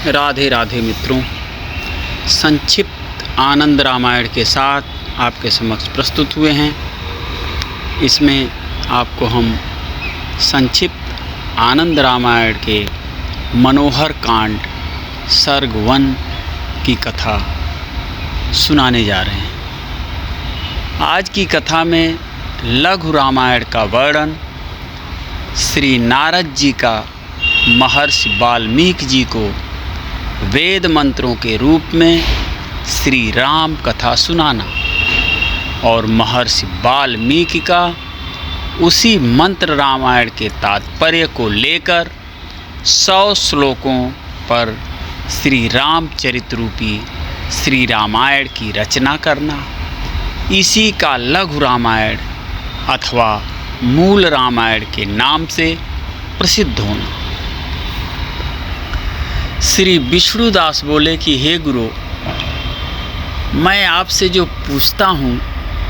राधे राधे मित्रों, संक्षिप्त आनंद रामायण के साथ आपके समक्ष प्रस्तुत हुए हैं। इसमें आपको हम संक्षिप्त आनंद रामायण के मनोहर कांड सर्ग 1 की कथा सुनाने जा रहे हैं। आज की कथा में लघु रामायण का वर्णन श्री नारद जी का महर्षि वाल्मीकि जी को वेद मंत्रों के रूप में श्री राम कथा सुनाना और महर्षि वाल्मीकि का उसी मंत्र रामायण के तात्पर्य को लेकर 100 श्लोकों पर श्री रामचरित रूपी श्री रामायण की रचना करना, इसी का लघु रामायण अथवा मूल रामायण के नाम से प्रसिद्ध होना। श्री विष्णुदास बोले कि हे गुरु, मैं आपसे जो पूछता हूँ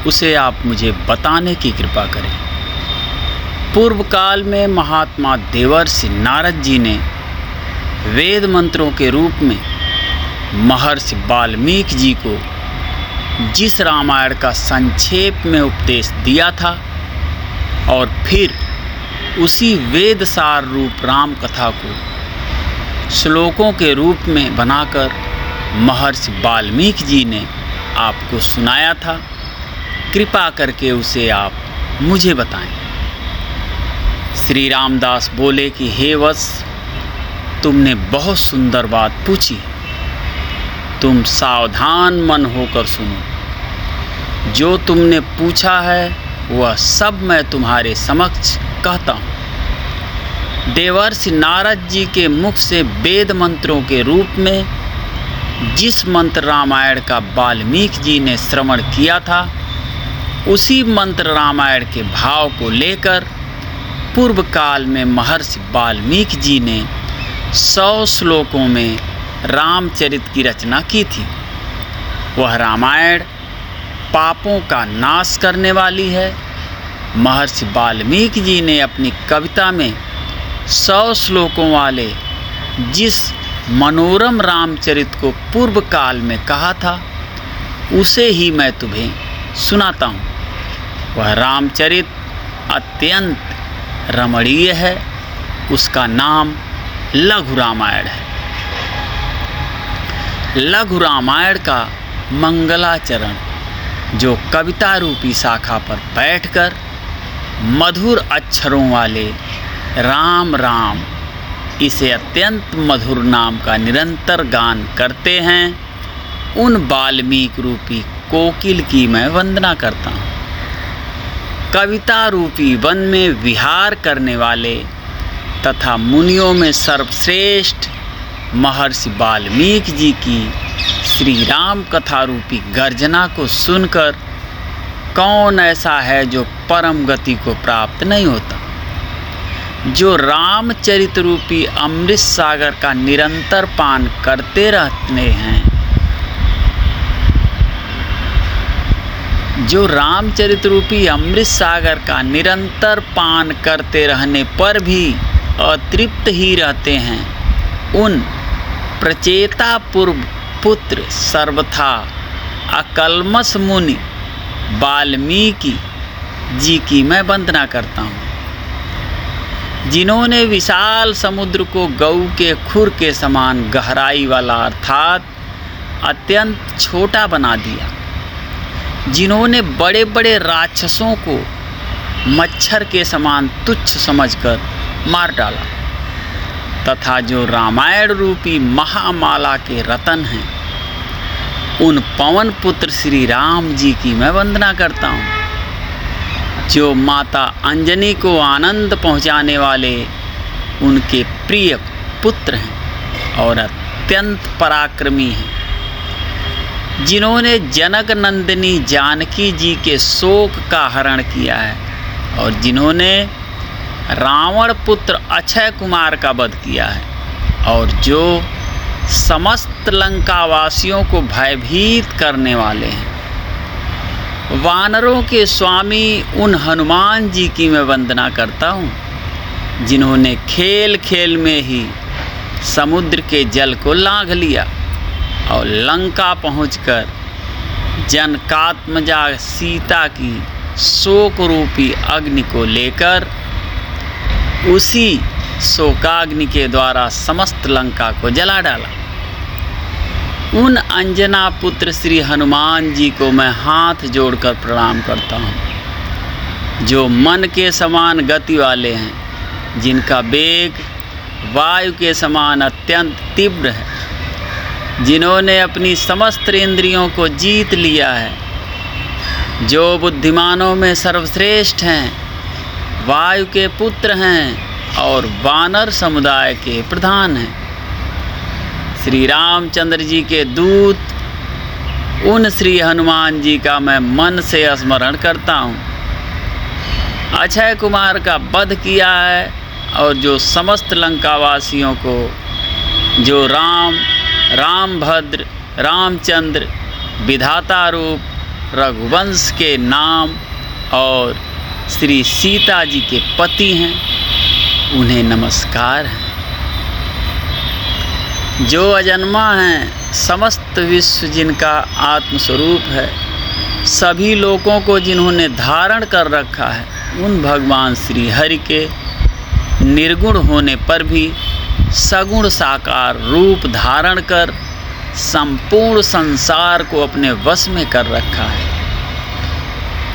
उसे आप मुझे बताने की कृपा करें। पूर्व काल में महात्मा देवर्षि नारद जी ने वेद मंत्रों के रूप में महर्षि वाल्मीकि जी को जिस रामायण का संक्षेप में उपदेश दिया था और फिर उसी वेद सार रूप राम कथा को श्लोकों के रूप में बनाकर महर्षि वाल्मीकि जी ने आपको सुनाया था, कृपा करके उसे आप मुझे बताएं। श्री रामदास बोले कि हे वत्स, तुमने बहुत सुंदर बात पूछी। तुम सावधान मन होकर सुनो। जो तुमने पूछा है वह सब मैं तुम्हारे समक्ष कहता हूँ। देवर्षि नारद जी के मुख से वेद मंत्रों के रूप में जिस मंत्र रामायण का वाल्मीकि जी ने श्रवण किया था, उसी मंत्र रामायण के भाव को लेकर पूर्व काल में महर्षि वाल्मीकि जी ने 100 श्लोकों में रामचरित की रचना की थी। वह रामायण पापों का नाश करने वाली है। महर्षि वाल्मीकि जी ने अपनी कविता में 100 श्लोकों वाले जिस मनोरम रामचरित को पूर्व काल में कहा था, उसे ही मैं तुम्हें सुनाता हूँ। वह रामचरित अत्यंत रमणीय है। उसका नाम लघु रामायण है। लघु रामायण का मंगलाचरण जो कविता रूपी शाखा पर बैठकर मधुर अक्षरों वाले राम राम इसे अत्यंत मधुर नाम का निरंतर गान करते हैं, उन वाल्मीकि रूपी कोकिल की मैं वंदना करता हूँ। कविता रूपी वन में विहार करने वाले तथा मुनियों में सर्वश्रेष्ठ महर्षि वाल्मीकि जी की श्री राम कथा रूपी गर्जना को सुनकर कौन ऐसा है जो परम गति को प्राप्त नहीं होता। जो रामचरित रूपी अमृत सागर का निरंतर पान करते रहते हैं, जो रामचरित रूपी अमृत सागर का निरंतर पान करते रहने पर भी अतृप्त ही रहते हैं, उन प्रचेता पूर्व पुत्र सर्वथा अकल्मष मुनि वाल्मीकि जी की मैं वंदना करता हूँ, जिन्होंने विशाल समुद्र को गऊ के खुर के समान गहराई वाला अर्थात अत्यंत छोटा बना दिया, जिन्होंने बड़े बड़े राक्षसों को मच्छर के समान तुच्छ समझकर मार डाला, तथा जो रामायण रूपी महामाला के रतन हैं, उन पवन पुत्र श्री राम जी की मैं वंदना करता हूँ, जो माता अंजनी को आनंद पहुँचाने वाले उनके प्रिय पुत्र हैं और अत्यंत पराक्रमी हैं, जिन्होंने जनक नंदिनी जानकी जी के शोक का हरण किया है और जिन्होंने रावण पुत्र अक्षय कुमार का वध किया है और जो समस्त लंकावासियों को भयभीत करने वाले हैं। वानरों के स्वामी उन हनुमान जी की मैं वंदना करता हूँ, जिन्होंने खेल खेल में ही समुद्र के जल को लांघ लिया और लंका पहुंचकर जनकात्मजा सीता की शोक रूपी अग्नि को लेकर उसी शोकाग्नि के द्वारा समस्त लंका को जला डाला। उन अंजना पुत्र श्री हनुमान जी को मैं हाथ जोड़कर प्रणाम करता हूँ, जो मन के समान गति वाले हैं, जिनका वेग वायु के समान अत्यंत तीव्र है, जिन्होंने अपनी समस्त इंद्रियों को जीत लिया है, जो बुद्धिमानों में सर्वश्रेष्ठ हैं, वायु के पुत्र हैं और वानर समुदाय के प्रधान हैं। श्री रामचंद्र जी के दूत उन श्री हनुमान जी का मैं मन से स्मरण करता हूँ। अक्षय कुमार का वध किया है और जो समस्त लंकावासियों को, जो रामभद्र, रामचंद्र, विधाता रूप रघुवंश के नाम और श्री सीता जी के पति हैं, उन्हें नमस्कार है। जो अजन्मा हैं, समस्त विश्व जिनका आत्मस्वरूप है, सभी लोगों को जिन्होंने धारण कर रखा है, उन भगवान श्री हरि के निर्गुण होने पर भी सगुण साकार रूप धारण कर संपूर्ण संसार को अपने वश में कर रखा है।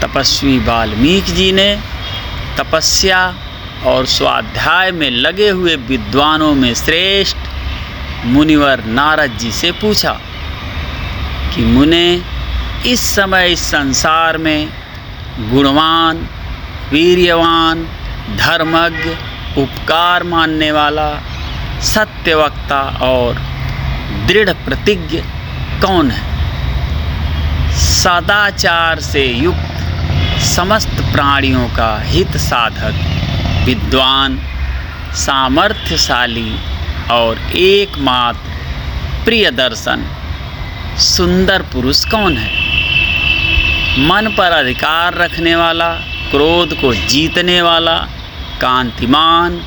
तपस्वी वाल्मीकि जी ने तपस्या और स्वाध्याय में लगे हुए विद्वानों में श्रेष्ठ मुनिवर नारद जी से पूछा कि मुने, इस समय इस संसार में गुणवान, वीर्यवान, धर्मज्ञ, उपकार मानने वाला, सत्यवक्ता और दृढ़ प्रतिज्ञ कौन है? सदाचार से युक्त समस्त प्राणियों का हित साधक, विद्वान, सामर्थ्यशाली और एकमात्र प्रिय दर्शन सुंदर पुरुष कौन है? मन पर अधिकार रखने वाला, क्रोध को जीतने वाला, कांतिमान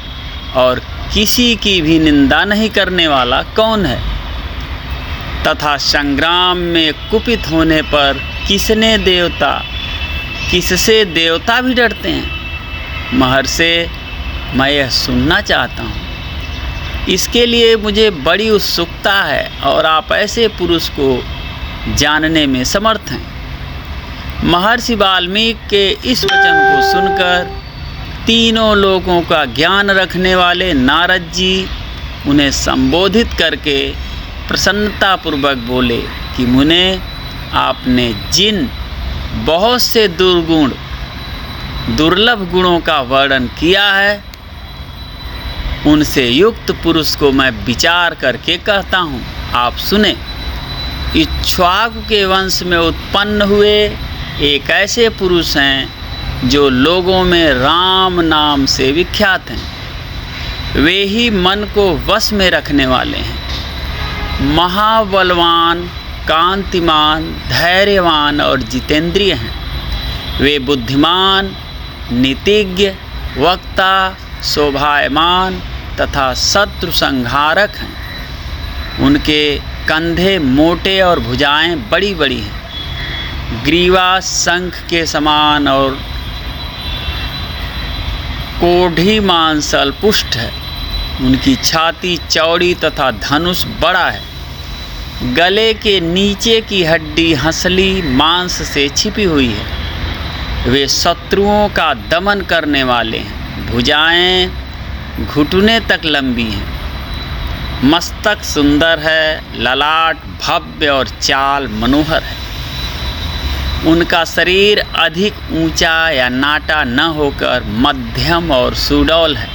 और किसी की भी निंदा नहीं करने वाला कौन है? तथा संग्राम में कुपित होने पर किससे देवता भी डरते हैं? महर्षि, मैं यह सुनना चाहता हूँ। इसके लिए मुझे बड़ी उत्सुकता है और आप ऐसे पुरुष को जानने में समर्थ हैं। महर्षि वाल्मीकि के इस वचन को सुनकर तीनों लोगों का ज्ञान रखने वाले नारद जी उन्हें संबोधित करके प्रसन्नतापूर्वक बोले कि मुने, आपने जिन बहुत से दुर्लभ गुणों का वर्णन किया है, उनसे युक्त पुरुष को मैं विचार करके कहता हूँ, आप सुने। इक्ष्वाकु के वंश में उत्पन्न हुए एक ऐसे पुरुष हैं जो लोगों में राम नाम से विख्यात हैं। वे ही मन को वश में रखने वाले हैं। महाबलवान, कांतिमान, धैर्यवान और जितेंद्रिय हैं। वे बुद्धिमान, नीतिज्ञ, वक्ता, शोभायमान तथा शत्रु संहारक हैं। उनके कंधे मोटे और भुजाएं बड़ी बड़ी हैं। ग्रीवा शंख के समान और कोढ़ी मांसल पुष्ट है। उनकी छाती चौड़ी तथा धनुष बड़ा है। गले के नीचे की हड्डी हंसली मांस से छिपी हुई है। वे शत्रुओं का दमन करने वाले हैं। भुजाएं घुटने तक लंबी हैं। मस्तक सुंदर है, ललाट भव्य और चाल मनोहर है। उनका शरीर अधिक ऊंचा या नाटा न होकर मध्यम और सुडौल है।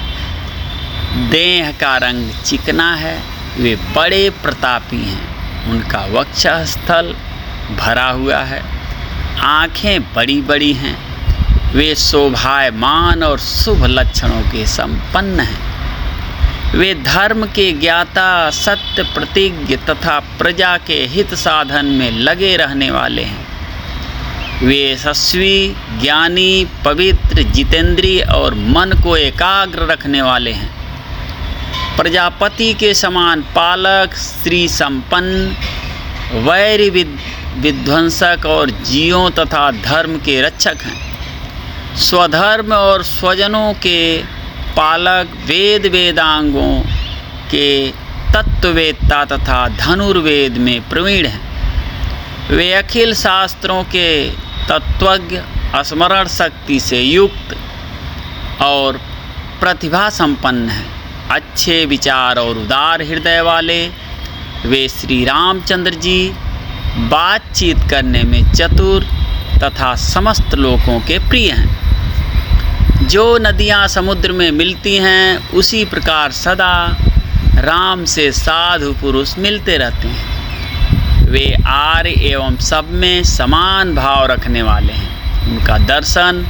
देह का रंग चिकना है। वे बड़े प्रतापी हैं। उनका वक्षस्थल भरा हुआ है। आँखें बड़ी बड़ी हैं। वे शोभायमान और शुभ लक्षणों के संपन्न हैं। वे धर्म के ज्ञाता, सत्य प्रतिज्ञ तथा प्रजा के हित साधन में लगे रहने वाले हैं। वे यशस्वी, ज्ञानी, पवित्र, जितेंद्रिय और मन को एकाग्र रखने वाले हैं। प्रजापति के समान पालक, श्री संपन्न, वैरी विध्वंसक और जीवों तथा धर्म के रक्षक हैं। स्वधर्म और स्वजनों के पालक, वेद वेदांगों के तत्ववेत्ता तथा धनुर्वेद में प्रवीण हैं। वे अखिल शास्त्रों के तत्वज्ञ, स्मरण शक्ति से युक्त और प्रतिभा संपन्न हैं। अच्छे विचार और उदार हृदय वाले वे श्री रामचंद्र जी बातचीत करने में चतुर तथा समस्त लोगों के प्रिय हैं। जो नदियाँ समुद्र में मिलती हैं, उसी प्रकार सदा राम से साधु पुरुष मिलते रहते हैं। वे आर्य एवं सब में समान भाव रखने वाले हैं। उनका दर्शन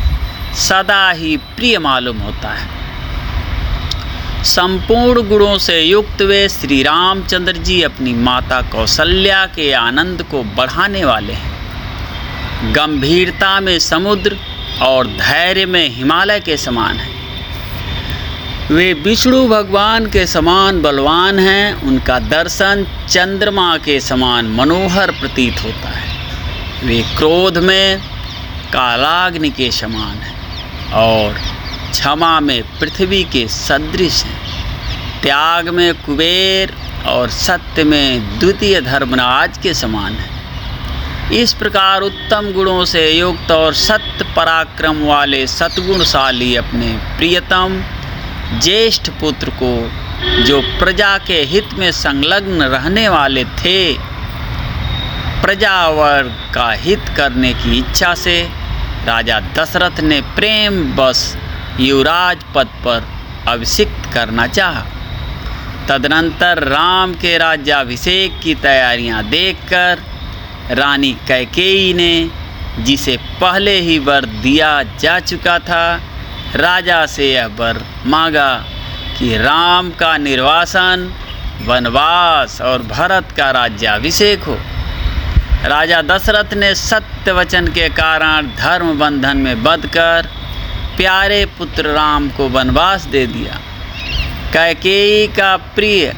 सदा ही प्रिय मालूम होता है। संपूर्ण गुणों से युक्त वे श्री रामचंद्र जी अपनी माता कौशल्या के आनंद को बढ़ाने वाले हैं। गंभीरता में समुद्र और धैर्य में हिमालय के समान हैं। वे विष्णु भगवान के समान बलवान हैं। उनका दर्शन चंद्रमा के समान मनोहर प्रतीत होता है। वे क्रोध में कालाग्नि के समान हैं और क्षमा में पृथ्वी के सदृश हैं। त्याग में कुबेर और सत्य में द्वितीय धर्मराज के समान हैं। इस प्रकार उत्तम गुणों से युक्त और सत्य पराक्रम वाले सद्गुणशाली अपने प्रियतम ज्येष्ठ पुत्र को, जो प्रजा के हित में संलग्न रहने वाले थे, प्रजावर्ग का हित करने की इच्छा से राजा दशरथ ने प्रेम बस युवराज पद पर अभिषिक्त करना चाहा। तदनंतर राम के राज्याभिषेक की तैयारियां देखकर रानी कैकेयी ने, जिसे पहले ही वर दिया जा चुका था, राजा से यह वर मांगा कि राम का निर्वासन, वनवास और भरत का राज्याभिषेक हो। राजा दशरथ ने सत्य वचन के कारण धर्म बंधन में बंधकर प्यारे पुत्र राम को वनवास दे दिया। कैकेयी का प्रिय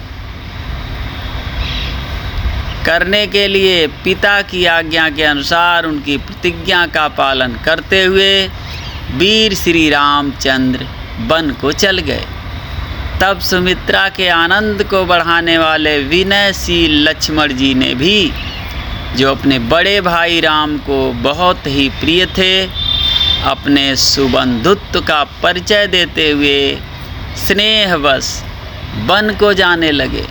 करने के लिए पिता की आज्ञा के अनुसार उनकी प्रतिज्ञा का पालन करते हुए वीर श्री रामचंद्र वन को चल गए। तब सुमित्रा के आनंद को बढ़ाने वाले विनयशील लक्ष्मण जी ने भी, जो अपने बड़े भाई राम को बहुत ही प्रिय थे, अपने सुबंधुत्व का परिचय देते हुए स्नेहवश वन को जाने लगे।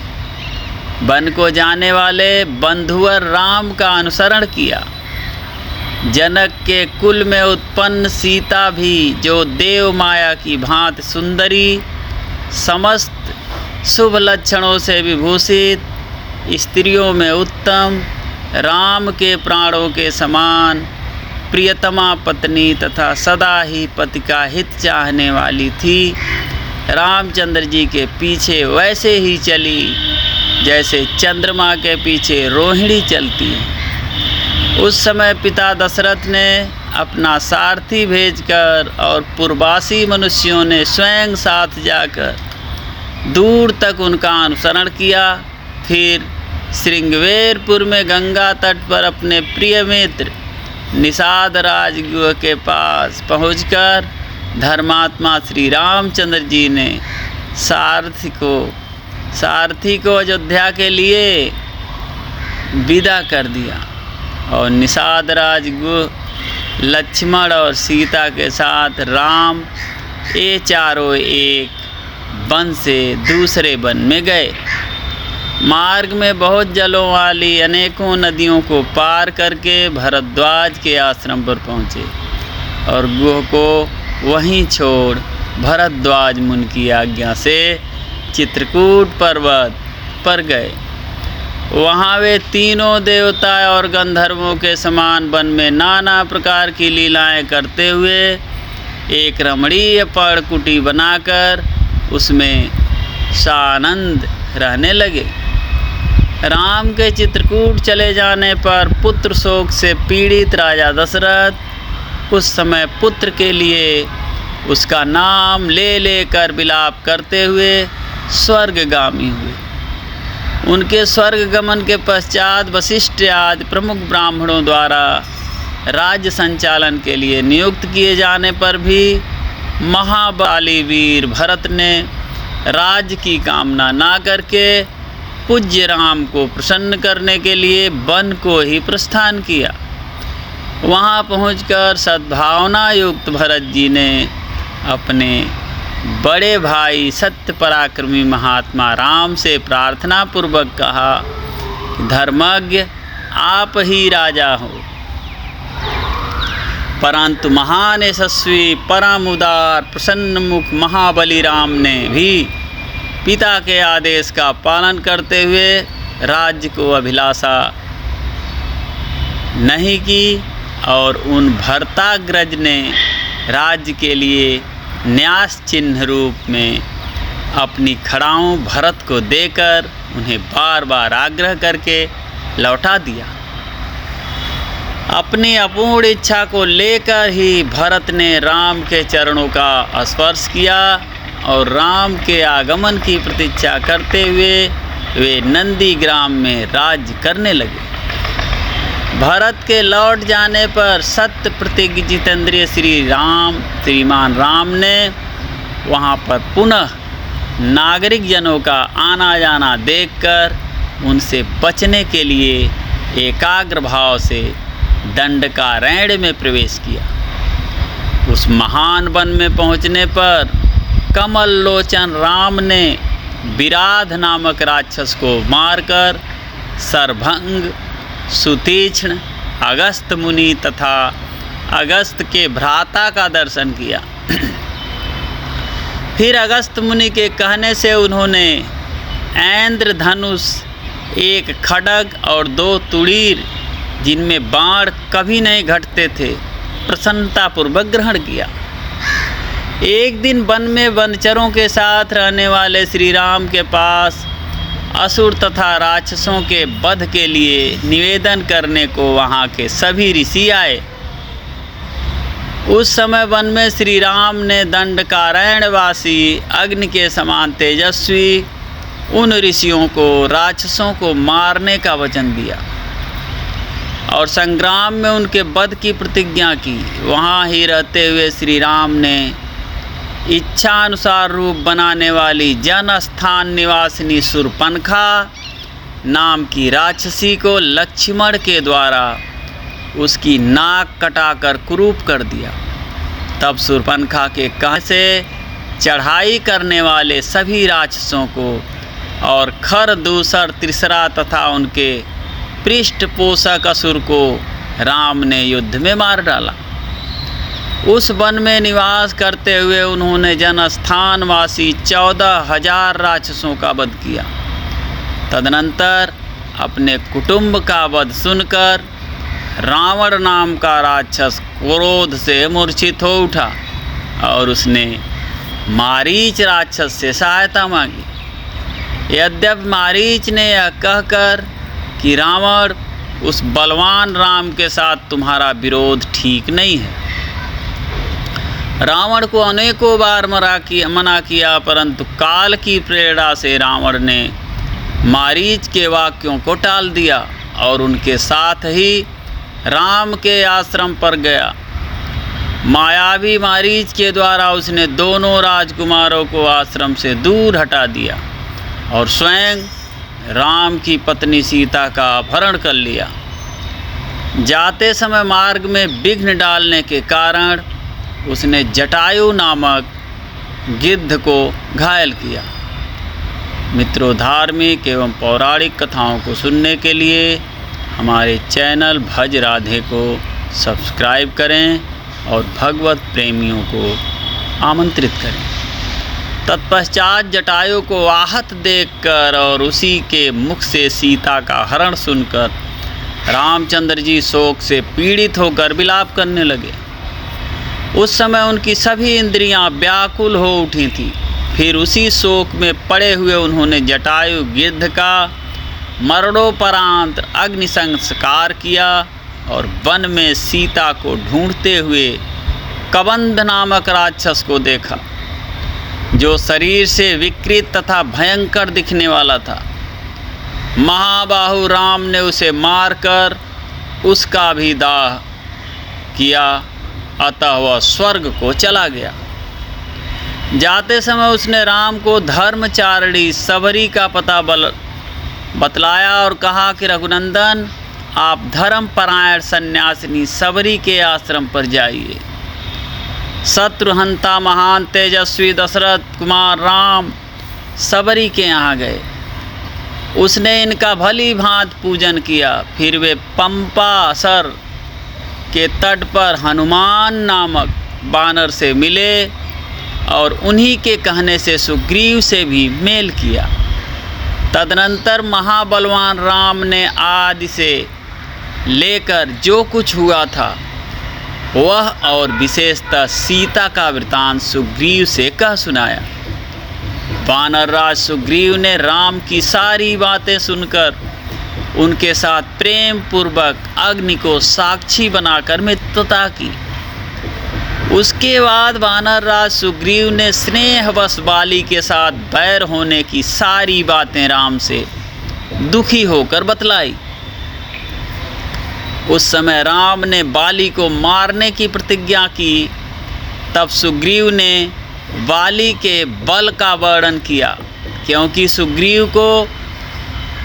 वन को जाने वाले बंधुवर राम का अनुसरण किया। जनक के कुल में उत्पन्न सीता भी, जो देव माया की भांति सुंदरी, समस्त शुभ लक्षणों से विभूषित, स्त्रियों में उत्तम, राम के प्राणों के समान प्रियतमा पत्नी तथा सदा ही पति का हित चाहने वाली थी, रामचंद्र जी के पीछे वैसे ही चली जैसे चंद्रमा के पीछे रोहिणी चलती है। उस समय पिता दशरथ ने अपना सारथी भेजकर और पूर्ववासी मनुष्यों ने स्वयं साथ जाकर दूर तक उनका अनुसरण किया। फिर श्रृंगवेरपुर में गंगा तट पर अपने प्रिय मित्र निषाद राजगुह के पास पहुंचकर धर्मात्मा श्री रामचंद्र जी ने सारथी को अयोध्या के लिए विदा कर दिया और निषाद राजगुह लक्ष्मण और सीता के साथ राम ये चारों एक वन से दूसरे वन में गए। मार्ग में बहुत जलों वाली अनेकों नदियों को पार करके भरद्वाज के आश्रम पर पहुँचे और गुह को वहीं छोड़ भरद्वाज मुनि की आज्ञा से चित्रकूट पर्वत पर गए। वहाँ वे तीनों देवता और गंधर्वों के समान वन में नाना प्रकार की लीलाएं करते हुए एक रमणीय पर्णकुटी बनाकर उसमें सानंद रहने लगे। राम के चित्रकूट चले जाने पर पुत्र शोक से पीड़ित राजा दशरथ उस समय पुत्र के लिए उसका नाम ले लेकर विलाप करते हुए स्वर्गगामी हुए। उनके स्वर्ग गमन के पश्चात वशिष्ठ आदि प्रमुख ब्राह्मणों द्वारा राज्य संचालन के लिए नियुक्त किए जाने पर भी महाबली वीर भरत ने राज्य की कामना ना करके पूज्य राम को प्रसन्न करने के लिए वन को ही प्रस्थान किया। वहाँ पहुंचकर सद्भावना युक्त भरत जी ने अपने बड़े भाई सत्य पराक्रमी महात्मा राम से प्रार्थना पूर्वक कहा कि धर्मज्ञ आप ही राजा हो। परंतु महान यशस्वी परम उदार प्रसन्न मुख महाबली राम ने भी पिता के आदेश का पालन करते हुए राज्य को अभिलाषा नहीं की और उन भरताग्रज ने राज्य के लिए न्यास चिन्ह रूप में अपनी खड़ाऊं भरत को देकर उन्हें बार बार आग्रह करके लौटा दिया। अपनी अपूर्ण इच्छा को लेकर ही भरत ने राम के चरणों का स्पर्श किया और राम के आगमन की प्रतीक्षा करते हुए वे नंदी ग्राम में राज्य करने लगे। भरत के लौट जाने पर सत्य प्रतिज्ञ जितेंद्रिय श्रीमान राम ने वहाँ पर पुनः नागरिक जनों का आना जाना देखकर उनसे बचने के लिए एकाग्र भाव से दंडकारण्य में प्रवेश किया। उस महान वन में पहुँचने पर कमल लोचन राम ने विराध नामक राक्षस को मारकर सरभंग, सुतीक्ष्ण, अगस्त मुनि तथा अगस्त के भ्राता का दर्शन किया। फिर अगस्त मुनि के कहने से उन्होंने ऐन्द्र धनुष, एक खड्ग और 2 तुड़ीर जिनमें बाण कभी नहीं घटते थे प्रसन्नतापूर्वक ग्रहण किया। एक दिन वन में वनचरों के साथ रहने वाले श्री राम के पास असुर तथा राक्षसों के वध के लिए निवेदन करने को वहाँ के सभी ऋषि आए। उस समय वन में श्री राम ने दंडकारण्यवासी अग्नि के समान तेजस्वी उन ऋषियों को राक्षसों को मारने का वचन दिया और संग्राम में उनके वध की प्रतिज्ञा की। वहाँ ही रहते हुए श्री राम ने इच्छा अनुसार रूप बनाने वाली जन स्थान निवासिनी शूर्पणखा नाम की राक्षसी को लक्ष्मण के द्वारा उसकी नाक कटाकर कुरूप कर दिया। तब शूर्पणखा के कहने से चढ़ाई करने वाले सभी राक्षसों को और खर दूसर तीसरा तथा उनके पृष्ठपोषक असुर को राम ने युद्ध में मार डाला। उस वन में निवास करते हुए उन्होंने जनस्थानवासी 14,000 राक्षसों का वध किया। तदनंतर अपने कुटुंब का वध सुनकर रावण नाम का राक्षस क्रोध से मूर्छित हो उठा और उसने मारीच राक्षस से सहायता मांगी। यद्यपि मारीच ने यह कहकर कि रावण, उस बलवान राम के साथ तुम्हारा विरोध ठीक नहीं है, रावण को अनेकों बार मना किया, परंतु काल की प्रेरणा से रावण ने मारीच के वाक्यों को टाल दिया और उनके साथ ही राम के आश्रम पर गया। मायावी मारीच के द्वारा उसने दोनों राजकुमारों को आश्रम से दूर हटा दिया और स्वयं राम की पत्नी सीता का अपहरण कर लिया। जाते समय मार्ग में विघ्न डालने के कारण उसने जटायु नामक गिद्ध को घायल किया। मित्रों, धार्मिक एवं पौराणिक कथाओं को सुनने के लिए हमारे चैनल भज राधे को सब्सक्राइब करें और भगवत प्रेमियों को आमंत्रित करें। तत्पश्चात जटायु को आहत देखकर और उसी के मुख से सीता का हरण सुनकर रामचंद्र जी शोक से पीड़ित होकर विलाप करने लगे। उस समय उनकी सभी इंद्रियां व्याकुल हो उठी थीं। फिर उसी शोक में पड़े हुए उन्होंने जटायु गिद्ध का मरणोपरांत अग्नि संस्कार किया और वन में सीता को ढूंढते हुए कबंध नामक राक्षस को देखा। जो शरीर से विकृत तथा भयंकर दिखने वाला था। महाबाहु राम ने उसे मारकर उसका भी दाह किया, अतः वह स्वर्ग को चला गया। जाते समय उसने राम को धर्मचारिणी सबरी का पता बतलाया और कहा कि रघुनंदन, आप धर्मपरायण सन्यासिनी सबरी के आश्रम पर जाइए। शत्रुहंता महान तेजस्वी दशरथ कुमार राम सबरी के यहाँ गए। उसने इनका भली भांति पूजन किया। फिर वे पंपासर के तट पर हनुमान नामक बानर से मिले और उन्हीं के कहने से सुग्रीव से भी मेल किया। तदनंतर महाबलवान राम ने आदि से लेकर जो कुछ हुआ था वह और विशेषतः सीता का वृतांत सुग्रीव से कह सुनाया। वानरराज सुग्रीव ने राम की सारी बातें सुनकर उनके साथ प्रेम पूर्वक अग्नि को साक्षी बनाकर मित्रता की। उसके बाद वानरराज सुग्रीव ने स्नेहवश बाली के साथ बैर होने की सारी बातें राम से दुखी होकर बतलाई। उस समय राम ने बाली को मारने की प्रतिज्ञा की। तब सुग्रीव ने बाली के बल का वर्णन किया, क्योंकि सुग्रीव को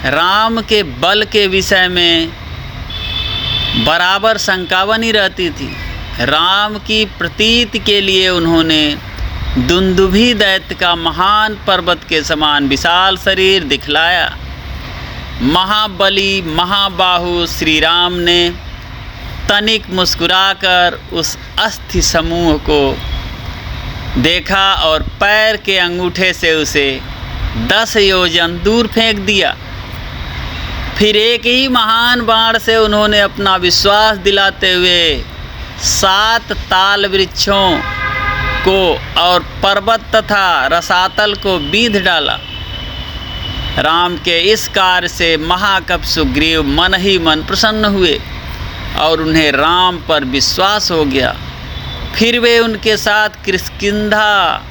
राम के बल के विषय में बराबर शंका बनी रहती थी। राम की प्रतीति के लिए उन्होंने दुंदुभी दैत्य का महान पर्वत के समान विशाल शरीर दिखलाया। महाबली महाबाहु श्री राम ने तनिक मुस्कुराकर उस अस्थि समूह को देखा और पैर के अंगूठे से उसे 10 योजन दूर फेंक दिया। फिर एक ही महान बाण से उन्होंने अपना विश्वास दिलाते हुए 7 ताल वृक्षों को और पर्वत तथा रसातल को बींध डाला। राम के इस कार्य से महाकवि सुग्रीव मन ही मन प्रसन्न हुए और उन्हें राम पर विश्वास हो गया। फिर वे उनके साथ किष्किंधा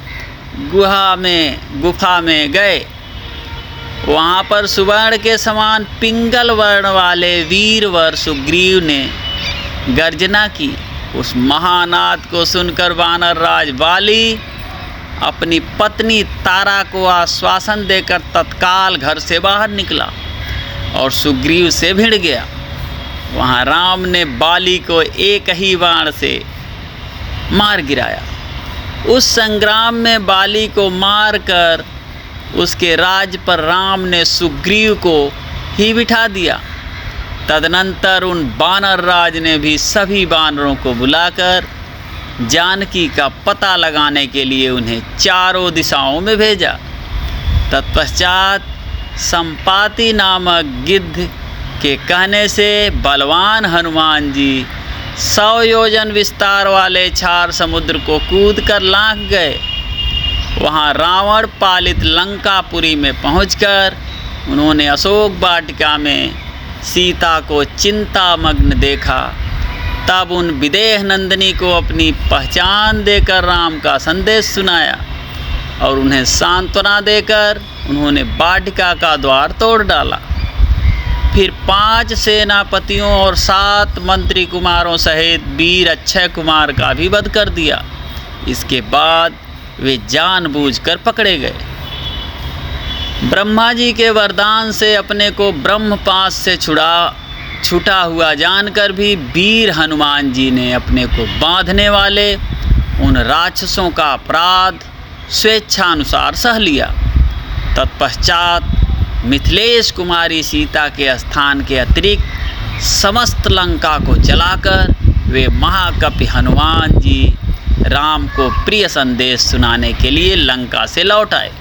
गुफा में गए। वहाँ पर सुवर्ण के समान पिंगल वर्ण वाले वीरवर सुग्रीव ने गर्जना की। उस महानाद को सुनकर वानरराज बाली अपनी पत्नी तारा को आश्वासन देकर तत्काल घर से बाहर निकला और सुग्रीव से भिड़ गया। वहाँ राम ने बाली को एक ही बाण से मार गिराया। उस संग्राम में बाली को मारकर उसके राज पर राम ने सुग्रीव को ही बिठा दिया। तदनंतर उन बानर राज ने भी सभी बानरों को बुलाकर जानकी का पता लगाने के लिए उन्हें चारों दिशाओं में भेजा। तत्पश्चात संपाति नामक गिद्ध के कहने से बलवान हनुमान जी 100 योजन विस्तार वाले क्षार समुद्र को कूदकर लांघ गए। वहाँ रावण पालित लंकापुरी में पहुंचकर उन्होंने अशोक वाटिका में सीता को चिंतामग्न देखा। तब उन विदेह नंदिनी को अपनी पहचान देकर राम का संदेश सुनाया और उन्हें सांत्वना देकर उन्होंने वाटिका का द्वार तोड़ डाला। फिर 5 सेनापतियों और 7 मंत्री कुमारों सहित वीर अक्षय कुमार का भी वध कर दिया। इसके बाद वे जानबूझकर पकड़े गए। ब्रह्मा जी के वरदान से अपने को ब्रह्मपाश से छूटा हुआ जानकर भी वीर हनुमान जी ने अपने को बांधने वाले उन राक्षसों का अपराध स्वेच्छानुसार सह लिया। तत्पश्चात मिथिलेश कुमारी सीता के स्थान के अतिरिक्त समस्त लंका को जलाकर वे महाकपि हनुमान जी राम को प्रिय संदेश सुनाने के लिए लंका से लौट आए।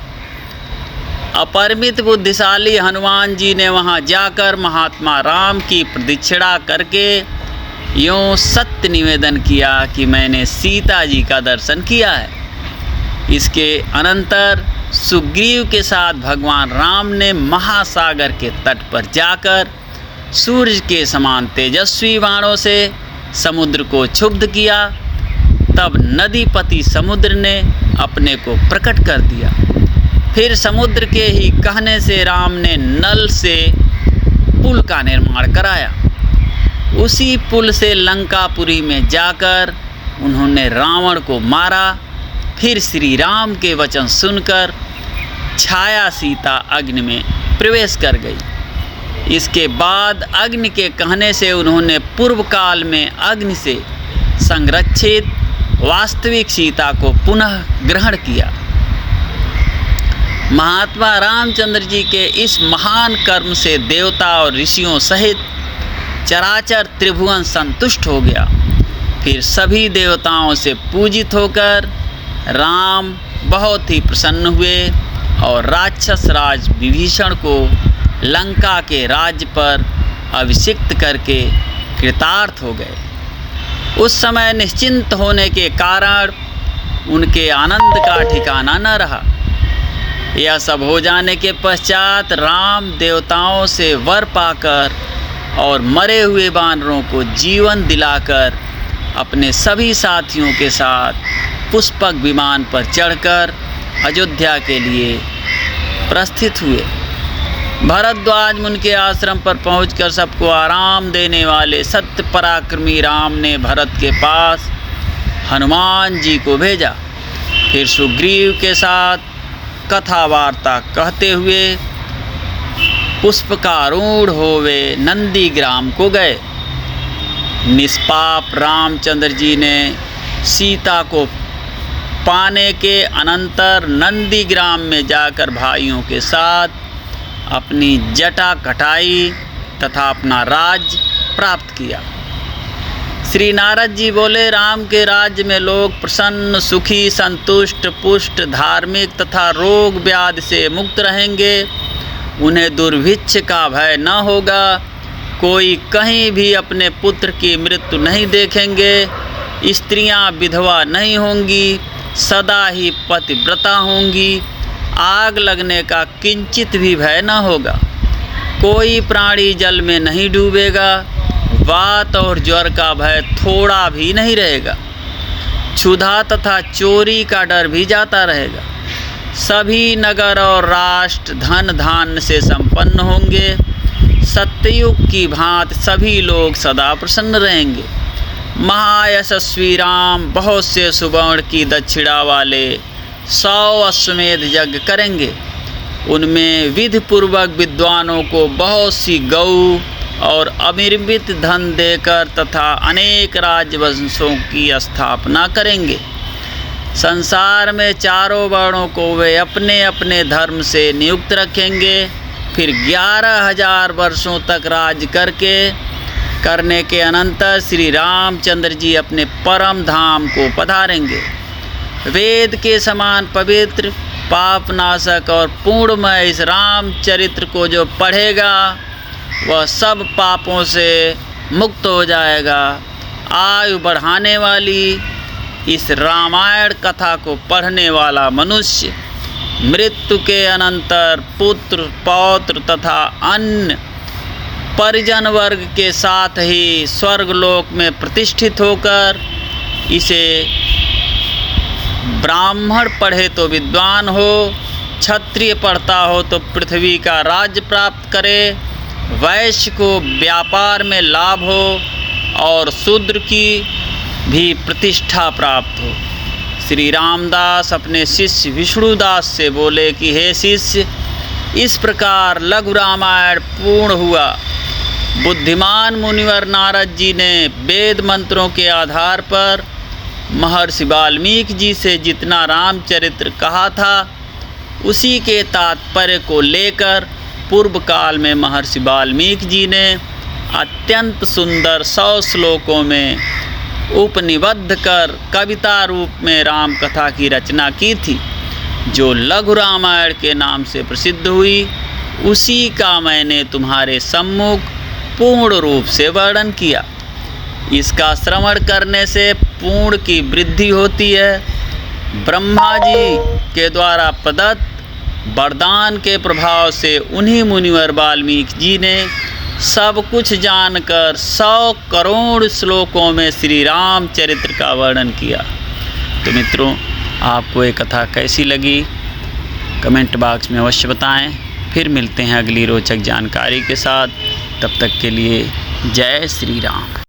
अपरिमित बुद्धिशाली हनुमान जी ने वहां जाकर महात्मा राम की प्रदक्षिणा करके यूँ सत्य निवेदन किया कि मैंने सीता जी का दर्शन किया है। इसके अनंतर सुग्रीव के साथ भगवान राम ने महासागर के तट पर जाकर सूर्य के समान तेजस्वी बाणों से समुद्र को क्षुब्ध किया। तब नदीपति समुद्र ने अपने को प्रकट कर दिया। फिर समुद्र के ही कहने से राम ने नल से पुल का निर्माण कराया। उसी पुल से लंकापुरी में जाकर उन्होंने रावण को मारा। फिर श्री राम के वचन सुनकर छाया सीता अग्नि में प्रवेश कर गई। इसके बाद अग्नि के कहने से उन्होंने पूर्व काल में अग्नि से संरक्षित वास्तविक सीता को पुनः ग्रहण किया। महात्मा रामचंद्र जी के इस महान कर्म से देवता और ऋषियों सहित चराचर त्रिभुवन संतुष्ट हो गया। फिर सभी देवताओं से पूजित होकर राम बहुत ही प्रसन्न हुए और राक्षस राज विभीषण को लंका के राज्य पर अभिषिक्त करके कृतार्थ हो गए। उस समय निश्चिंत होने के कारण उनके आनंद का ठिकाना न रहा। यह सब हो जाने के पश्चात राम देवताओं से वर पाकर और मरे हुए वानरों को जीवन दिलाकर अपने सभी साथियों के साथ पुष्पक विमान पर चढ़कर अयोध्या के लिए प्रस्थित हुए। भरद्वाज मुनि के आश्रम पर पहुंचकर सबको आराम देने वाले सत्य पराक्रमी राम ने भरत के पास हनुमान जी को भेजा। फिर सुग्रीव के साथ कथा वार्ता कहते हुए पुष्पकारूढ़ होवे नंदीग्राम को गए। निष्पाप रामचंद्र जी ने सीता को पाने के अनंतर नंदीग्राम में जाकर भाइयों के साथ अपनी जटा कटाई तथा अपना राज्य प्राप्त किया। श्री नारद जी बोले, राम के राज्य में लोग प्रसन्न, सुखी, संतुष्ट, पुष्ट, धार्मिक तथा रोग व्याधि से मुक्त रहेंगे। उन्हें दुर्भिक्ष का भय न होगा। कोई कहीं भी अपने पुत्र की मृत्यु नहीं देखेंगे। स्त्रियां विधवा नहीं होंगी, सदा ही पतिव्रता होंगी। आग लगने का किंचित भी भय न होगा। कोई प्राणी जल में नहीं डूबेगा। वात और ज्वर का भय थोड़ा भी नहीं रहेगा। क्षुधा तथा चोरी का डर भी जाता रहेगा। सभी नगर और राष्ट्र धन धान्य से संपन्न होंगे। सत्ययुग की भांति सभी लोग सदा प्रसन्न रहेंगे। महायशस्वी राम बहुत से सुवर्ण की दक्षिणा वाले 100 अश्वमेध यज्ञ करेंगे। उनमें विधि पूर्वक विद्वानों को बहुत सी गौ और अमिर्मित धन देकर तथा अनेक राजवंशों की स्थापना करेंगे। संसार में चारों वर्णों को वे अपने अपने धर्म से नियुक्त रखेंगे। फिर 11,000 वर्षों तक राज करने के अनंतर श्री रामचंद्र जी अपने परम धाम को पधारेंगे। वेद के समान पवित्र, पापनाशक और पूर्णमय इस रामचरित्र को जो पढ़ेगा वह सब पापों से मुक्त हो जाएगा। आयु बढ़ाने वाली इस रामायण कथा को पढ़ने वाला मनुष्य मृत्यु के अनंतर पुत्र, पौत्र तथा अन्य परिजन वर्ग के साथ ही स्वर्गलोक में प्रतिष्ठित होकर इसे ब्राह्मण पढ़े तो विद्वान हो, क्षत्रिय पढ़ता हो तो पृथ्वी का राज्य प्राप्त करे, वैश्य को व्यापार में लाभ हो और शूद्र की भी प्रतिष्ठा प्राप्त हो। श्री रामदास अपने शिष्य विष्णुदास से बोले कि हे शिष्य, इस प्रकार लघु रामायण पूर्ण हुआ। बुद्धिमान मुनिवर नारद जी ने वेद मंत्रों के आधार पर महर्षि वाल्मीकि जी से जितना रामचरित्र कहा था उसी के तात्पर्य को लेकर पूर्व काल में महर्षि वाल्मीकि जी ने अत्यंत सुंदर 100 श्लोकों में उपनिबद्ध कर कविता रूप में राम कथा की रचना की थी, जो लघु रामायण के नाम से प्रसिद्ध हुई। उसी का मैंने तुम्हारे सम्मुख पूर्ण रूप से वर्णन किया। इसका श्रवण करने से पूर्ण की वृद्धि होती है। ब्रह्मा जी के द्वारा प्रदत्त वरदान के प्रभाव से उन्हीं मुनिवर वाल्मीकि जी ने सब कुछ जानकर 100 करोड़ श्लोकों में श्री रामचरित्र का वर्णन किया। तो मित्रों, आपको ये कथा कैसी लगी कमेंट बॉक्स में अवश्य बताएं। फिर मिलते हैं अगली रोचक जानकारी के साथ। तब तक के लिए जय श्री राम।